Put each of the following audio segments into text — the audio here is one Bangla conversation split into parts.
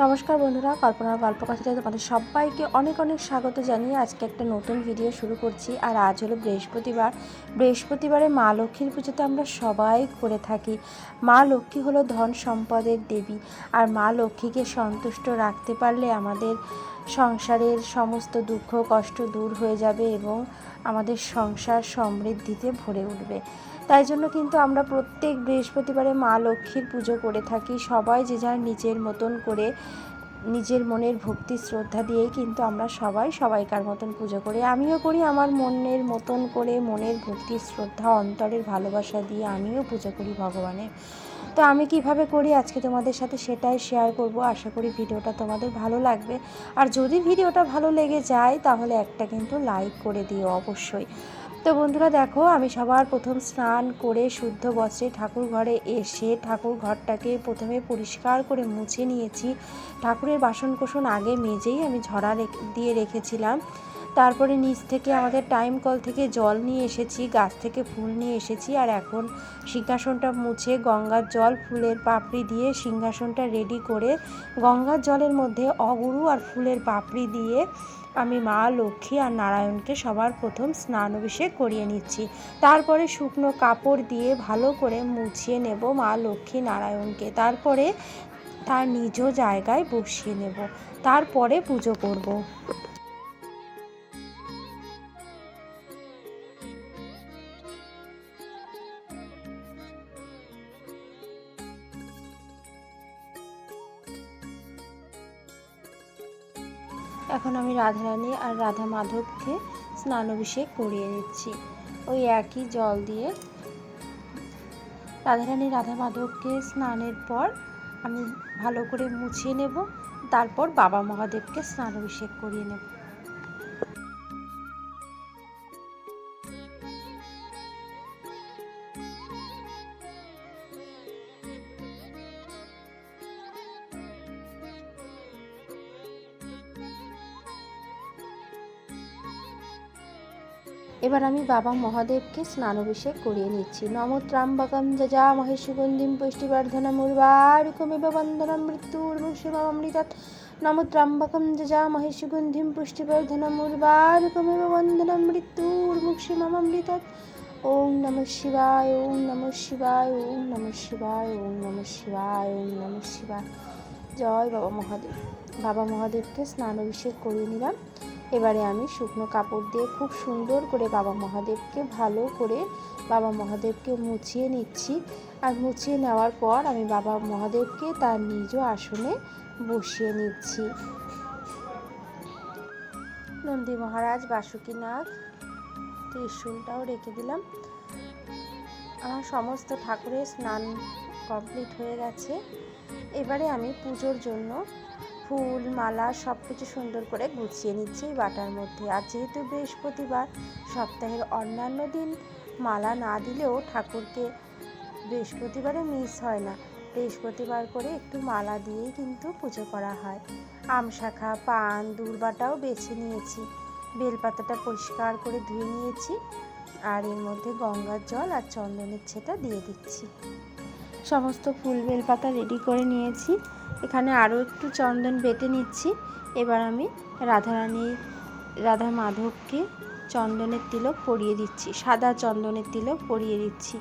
নমস্কার বন্ধুরা, কল্পনার গল্প কথাতে তোমাদের সবাইকে অনেক অনেক স্বাগত জানিয়ে আজকে একটা নতুন ভিডিও শুরু করছি। আর আজ হলো বৃহস্পতিবার। বৃহস্পতিবারে মা লক্ষ্মীর পুজো তো আমরা সবাই করে থাকি। মা লক্ষ্মী হলো ধন সম্পদের দেবী, আর মা লক্ষ্মীকে সন্তুষ্ট রাখতে পারলে আমাদের সংসারের সমস্ত দুঃখ কষ্ট দূর হয়ে যাবে এবং আমাদের সংসার সমৃদ্ধিতে ভরে উঠবে। তাই জন্য কিন্তু আমরা প্রত্যেক বৃহস্পতিবারে মা লক্ষ্মীর পুজো করে থাকি। সবাই যে যার নিজের মতন করে নিজের মনের ভক্তি শ্রদ্ধা দিয়েই কিন্তু আমরা সবাই সবাইকার মতন পুজো করি। আমিও করি আমার মনের মতন করে, মনের ভক্তি শ্রদ্ধা অন্তরের ভালোবাসা দিয়ে আমিও পুজো করি ভগবানের। তো আমি কিভাবে করি আজকে তোমাদের সাথে সেটাই শেয়ার করব। আশা করি ভিডিওটা তোমাদের ভালো লাগবে। আর যদি ভিডিওটা ভালো লেগে যায় তাহলে একটা কিন্তু লাইক করে দিও অবশ্যই। তো বন্ধুরা দেখো, আমি সবার প্রথম স্নান করে শুদ্ধ বস্ত্রে ঠাকুর ঘরে এসে ঠাকুর ঘরটাকে প্রথমে পরিষ্কার করে মুছে নিয়েছি। ঠাকুরের বাসনকোসন আগে মেজেই আমি ঝরা দিয়ে রেখেছিলাম। তারপরে নিচ থেকে আমাদের টাইম কল থেকে জল নিয়ে এসেছি, গাছ থেকে ফুল নিয়ে এসেছি। আর এখন সিংহাসনটা মুছে গঙ্গার জল ফুলের পাপড়ি দিয়ে সিংহাসনটা রেডি করে গঙ্গার জলের মধ্যে অগুরু আর ফুলের পাপড়ি দিয়ে আমি মা লক্ষ্মী আর নারায়ণকে সবার প্রথম স্নান অভিষেক করিয়ে নিচ্ছি। তারপরে শুকনো কাপড় দিয়ে ভালো করে মুছিয়ে নেব মা লক্ষ্মী নারায়ণকে। তারপরে তার নিজ জায়গায় বসিয়ে নেব, তারপরে পুজো করব। এখন আমি রাধারানী আর রাধা মাধবকে স্নান অভিষেক করিয়ে নিচ্ছি। ওই একই জল দিয়ে রাধারানী রাধা মাধবকে স্নানের পর আমি ভালো করে মুছিয়ে নেব। তারপর বাবা মহাদেবকে স্নান অভিষেক করিয়ে নেব। এবার আমি বাবা মহাদেবকে স্নান অভিষেক করিয়ে নিচ্ছি। নমোত্রাম্বকম যজামহে সুগন্ধিম পুষ্টিবর্ধনম উর্বারুকমিব বন্ধনম মৃত্যুর্মুক্ষীমামৃতাৎ। নমোত্রাম্বকম যজামহে সুগন্ধিম পুষ্টিবর্ধনম উর্বারুকমিব বন্ধনম মৃত্যুর্মুক্ষীমামৃতাৎ। ওম নমঃ শিবায়, ওম নমঃ শিবায়, ওম নমঃ শিবায়, ওম নমঃ শিবায়, ওম নমঃ শিবায়। জয় বাবা মহাদেব। বাবা মহাদেবকে স্নান অভিষেক করিয়ে নিলাম। এবারে আমি শুকনো কাপড় দিয়ে খুব সুন্দর করে বাবা মহাদেবকে ভালো করে বাবা মহাদেবকে মুছিয়ে নিচ্ছি। আর মুছিয়ে নেওয়ার পর আমি বাবা মহাদেবকে তার নিজ আসনে বসিয়ে নিচ্ছি। নন্দী মহারাজ, বাসুকীনাথ, ত্রিশূলটাও রেখে দিলাম। আমার সমস্ত ঠাকুরের স্নান কমপ্লিট হয়ে গেছে। এবারে আমি পুজোর জন্য ফুল মালা সব কিছু সুন্দর করে গুছিয়ে নিচ্ছি বাটার মধ্যে। আর যেহেতু বৃহস্পতিবার, সপ্তাহের অন্যান্য দিন মালা না দিলেও ঠাকুরকে বৃহস্পতিবারে মিস হয় না। বৃহস্পতিবার করে একটু মালা দিয়েই কিন্তু পুজো করা হয়। আমশাখা, পান, দূর্বাটাও বেছে নিয়েছি। বেলপাতাটা পরিষ্কার করে ধুয়ে নিয়েছি। আর এর মধ্যে গঙ্গার জল আর চন্দনের ছেটা দিয়ে দিচ্ছি। সমস্ত ফুল বেলপাতা রেডি করে নিয়েছি। এখানে আরও একটু চন্দন বেটে নিচ্ছি। এবার আমি রাধারানী রাধা মাধবকে চন্দনের তিলক পরিয়ে দিচ্ছি, সাদা চন্দনের তিলক পরিয়ে দিচ্ছি।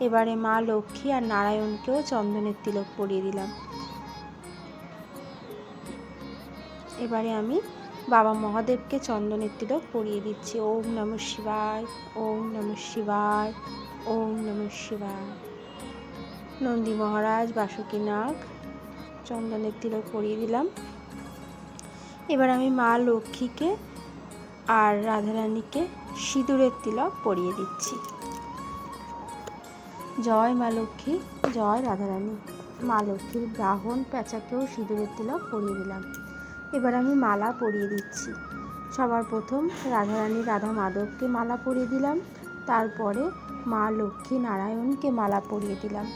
এবারে মা লক্ষ্মী আর নারায়ণকেও চন্দনের তিলক পরিয়ে দিলাম। এবারে আমি বাবা মহাদেবকে চন্দনের তিলক পরিয়ে দিচ্ছি। ওম নমঃ শিবায়, ওম নমঃ শিবায়, ওম নমঃ শিবায়। নন্দী মহারাজ, বাসুকীনাথ চন্দনের তিলক পরিয়ে দিলাম। এবার আমি মা লক্ষ্মীকে আর রাধারানীকে সিঁদুরের তিলক পরিয়ে দিচ্ছি। জয় মা লক্ষ্মী, জয় রাধারানী। মা লক্ষ্মীর ব্রাহ্মণ পেঁচাকেও সিঁদুরের তিলক পরিয়ে দিলাম। এবার আমি মালা পরিয়ে দিচ্ছি। সবার প্রথম রাধারানী রাধা মাধবকে মালা পরিয়ে দিলাম। তারপরে মা লক্ষ্মী নারায়ণকে মালা পরিয়ে দিলাম।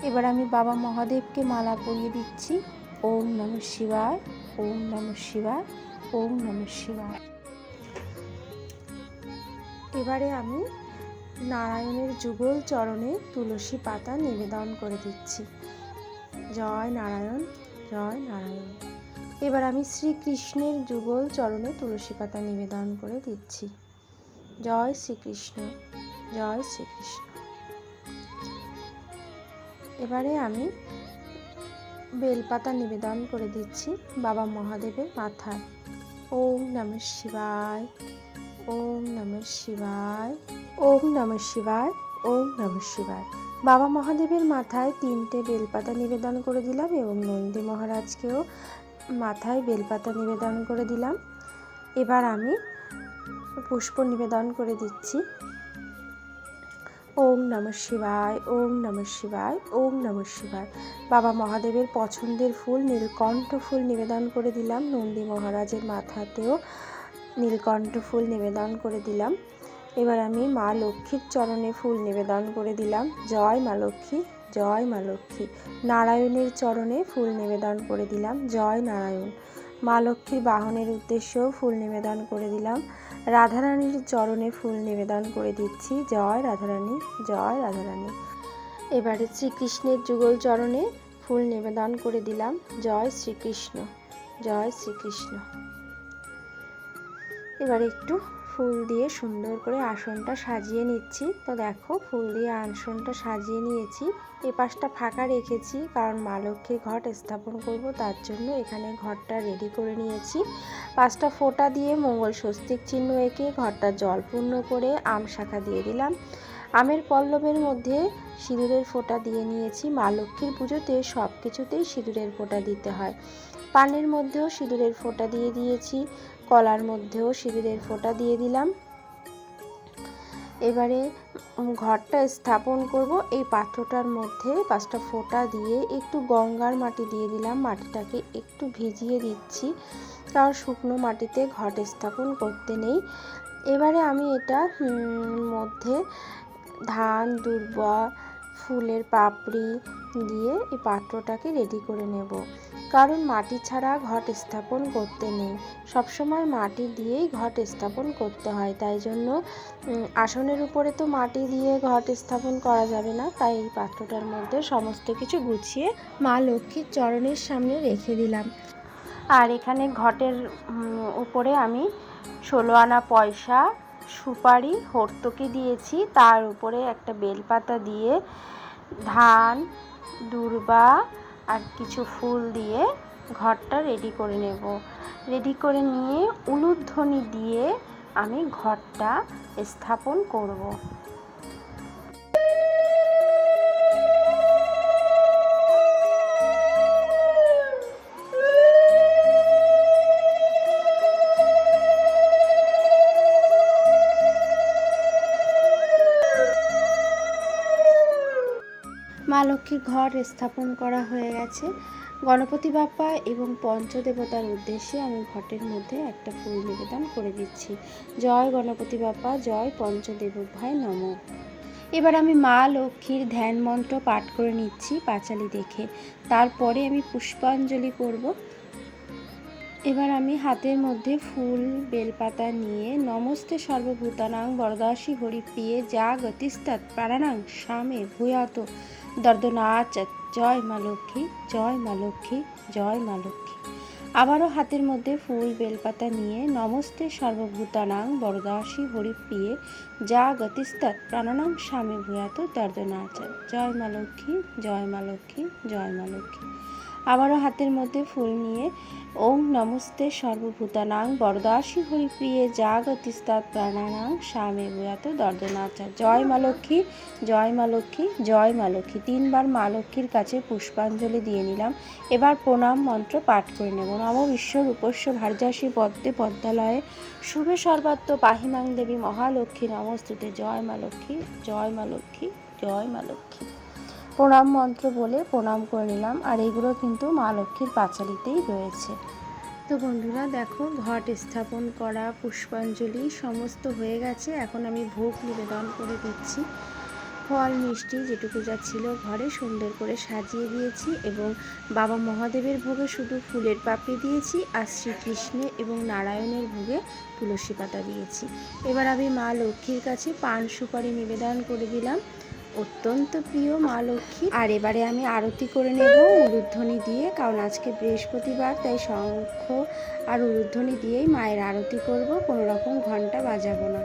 এবার আমি বাবা মহাদেবকে মালা পরিয়ে দিচ্ছি। ওম নমঃ শিবায়, ওম নমঃ শিবায়, ওম নমঃ শিবায়। এবারে আমি নারায়ণের যুগল চরণে তুলসী পাতা নিবেদন করে দিচ্ছি। জয় নারায়ণ, জয় নারায়ণ। এবার আমি শ্রীকৃষ্ণের যুগল চরণে তুলসী পাতা নিবেদন করে দিচ্ছি। জয় শ্রীকৃষ্ণ, জয় শ্রীকৃষ্ণ। এবারে আমি বেলপাতা নিবেদন করে দিচ্ছি বাবা মহাদেবের মাথায়। ওম নমঃ শিবায়, ওম নমঃ শিবায়, ওম নমঃ শিবায়, ওম নমঃ শিবায়। বাবা মহাদেবের মাথায় 3টে বেলপাতা নিবেদন করে দিলাম এবং নন্দী মহারাজকেও মাথায় বেলপাতা নিবেদন করে দিলাম। এবার আমি পুষ্প নিবেদন করে দিচ্ছি। ওম নমঃ শিবায়, ওম নমঃ শিবায়, ওম নমঃ শিবায়। বাবা মহাদেবের পছন্দের ফুল নীলকণ্ঠ ফুল নিবেদন করে দিলাম। নন্দী মহারাজের মাথাতেও নীলকণ্ঠ ফুল নিবেদন করে দিলাম। এবার আমি মা লক্ষ্মীর চরণে ফুল নিবেদন করে দিলাম। জয় মা লক্ষ্মী, জয় মা লক্ষ্মী। নারায়ণের চরণে ফুল নিবেদন করে দিলাম। জয় নারায়ণ। মা লক্ষ্মীর বাহনের উদ্দেশ্যেও ফুল নিবেদন করে দিলাম। রাধারানীর চরণে ফুল নিবেদন করে দিচ্ছি। জয় রাধারানী, জয় রাধারানী। এবারে শ্রীকৃষ্ণের যুগল চরণে ফুল নিবেদন করে দিলাম। জয় শ্রীকৃষ্ণ, জয় শ্রীকৃষ্ণ। এবারে একটু ফুল দিয়ে সুন্দর করে আসনটা সাজিয়ে নিচ্ছি। তো দেখো ফুল দিয়ে আসনটা সাজিয়ে নিয়েছি। এ পাশটা ফাঁকা রেখেছি কারণ মা লক্ষ্মীর ঘট স্থাপন করব, তার জন্য এখানে ঘরটা রেডি করে নিয়েছি। 5টা ফোঁটা দিয়ে মঙ্গল স্বস্তিক চিহ্ন এঁকে ঘরটা জলপূর্ণ করে আম শাখা দিয়ে দিলাম। আমের পল্লবের মধ্যে সিঁদুরের ফোঁটা দিয়ে নিয়েছি। মা লক্ষ্মীর পুজোতে সব কিছুতেই সিঁদুরের ফোঁটা দিতে হয়। পানের মধ্যেও সিঁদুরের ফোঁটা দিয়ে দিয়েছি, কলার মধ্যেও সিঁদুরের ফোঁটা দিয়ে দিলাম। এবারে ঘরটা স্থাপন করব। এই পাত্রটার মধ্যে 5টা ফোঁটা দিয়ে একটু গঙ্গার মাটি দিয়ে দিলাম। মাটিটাকে একটু ভিজিয়ে দিচ্ছি কারণ শুকনো মাটিতে ঘট স্থাপন করতে নেই। এবারে আমি এটা মধ্যে ধান, দূর্বা, ফুলের পাপড়ি দিয়ে এই পাত্রটাকে রেডি করে নেব, কারণ মাটি ছাড়া ঘট স্থাপন করতে নেই। সবসময় মাটি দিয়েই ঘট স্থাপন করতে হয়। তাই জন্য আসনের উপরে তো মাটি দিয়ে ঘট স্থাপন করা যাবে না, তাই এই পাত্রটার মধ্যে সমস্ত কিছু গুছিয়ে মা লক্ষ্মীর চরণের সামনে রেখে দিলাম। আর এখানে ঘটের উপরে আমি 16 আনা পয়সা, সুপারি, হর্তকি দিয়েছি। তার উপরে একটা বেলপাতা দিয়ে ধান, দূর্বা আর কিছু ফুল দিয়ে ঘরটা রেডি করে নেব। রেডি করে নিয়ে উলুধ্বনি দিয়ে আমি ঘরটা স্থাপন করব। মা লক্ষ্মীর ঘর স্থাপন করা হয়ে গেছে। গণপতি বাপ্পা এবং পঞ্চদেবতার উদ্দেশ্যে আমি ঘটের মধ্যে একটা ফুল নিবেদন করে দিচ্ছি। জয় গণপতি বাপ্পা, জয় পঞ্চদেবভায় নমঃ। এবার আমি মা লক্ষ্মীর ধ্যান মন্ত্র পাঠ করে নিচ্ছি পাঁচালি দেখে। তারপরে আমি পুষ্পাঞ্জলি করব। এবার আমি হাতের মধ্যে ফুল বেলপাতা নিয়ে নমস্তে সর্বভূতানাং বরদাসী হরিপ্রিয়ে যা গতিস্তাৎ প্রাণানাং স্বামে ভূয়াত দর্দনাচাৎ। জয় মা লক্ষ্মী, জয় মা লক্ষ্মী, জয় মা লক্ষ্মী। আবারও হাতের মধ্যে ফুল বেলপাতা নিয়ে নমস্তে সর্বভূতানাং বরদাসী হরিপ্রিয়ে যা গতিস্তাৎ প্রাণানাং স্বামে ভূয়াত দর্দনাচাৎ। জয় মা লক্ষ্মী, জয় মা লক্ষ্মী, জয় মা লক্ষ্মী। আবারও হাতের মধ্যে ফুল নিয়ে ওম নমস্তে সর্বভূতানাং বরদাসী হরিপ্রিয়ে যা গতিস্তাৎ প্রাণানাং স্বামে ভূয়াত দর্দনাচাৎ। জয় মা লক্ষ্মী, জয় মা লক্ষ্মী, জয় মা লক্ষ্মী। 3বার মা লক্ষ্মীর কাছে পুষ্পাঞ্জলি দিয়ে নিলাম। এবার প্রণাম মন্ত্র পাঠ করে নেব। নম বিশ্বরূপস্য ভার্যাসী পদ্মে পদ্মালয়ে শুভে সর্বাত্ম পাহিমাং দেবী মহালক্ষ্মী নমস্তুতে। জয় মা লক্ষ্মী, জয় মা লক্ষ্মী, জয় মা লক্ষ্মী। প্রণাম মন্ত্র বলে প্রণাম করে নিলাম। আর এইগুলো কিন্তু মা লক্ষ্মীর পাঁচালিতেই রয়েছে। তো বন্ধুরা দেখো ঘট স্থাপন করা, পুষ্পাঞ্জলি সমস্ত হয়ে গেছে। এখন আমি ভোগ নিবেদন করে দিচ্ছি। ফল মিষ্টি যেটুকু যা ছিল ঘরে সুন্দর করে সাজিয়ে দিয়েছি এবং বাবা মহাদেবের ভোগে শুধু ফুলের পাপড়ি দিয়েছি আর শ্রীকৃষ্ণের এবং নারায়ণের ভোগে তুলসী পাতা দিয়েছি। এবার আমি মা লক্ষ্মীর কাছে পান সুপারি নিবেদন করে দিলাম। অত্যন্ত প্রিয় মা লক্ষ্মী। আর এবারে আমি আরতি করে নেব উলুধ্বনি দিয়ে, কারণ আজকে বৃহস্পতিবার, তাই শঙ্খ আর উলুধ্বনি দিয়েই মায়ের আরতি করব, কোনো রকম ঘন্টা বাজাবো না।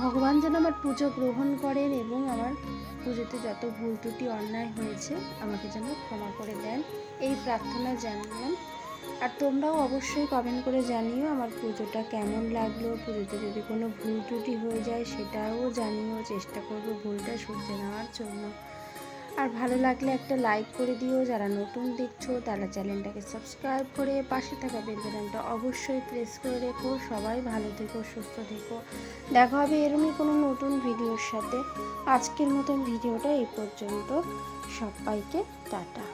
ভগবান যেন আমার পুজো গ্রহণ করেন এবং আমার পুজোতে যত ভুল ত্রুটি অন্যায় হয়েছে আমাকে যেন ক্ষমা করে দেন, এই প্রার্থনা জানালাম। আর তোমরাও অবশ্যই কমেন্ট করে জানিও আমার পুজোটা কেমন লাগলো। পুজোতে যদি কোনো ভুল ত্রুটি হয়ে যায় সেটাও জানিও, চেষ্টা করব ভুলটা শুধরে নেওয়ার জন্য। আর ভালো লাগলে একটা লাইক করে দিও, যারা নতুন দেখছো তারা চ্যানেলটাকে সাবস্ক্রাইব করে পাশে থাকা বেল বাটনটা অবশ্যই প্রেস করে রেখো। সবাই ভালো থেকো, সুস্থ থেকো, দেখা হবে এরকমই কোনো নতুন ভিডিওর সাথে। আজকের মতন ভিডিওটা এই পর্যন্ত, সবাইকে টাটা।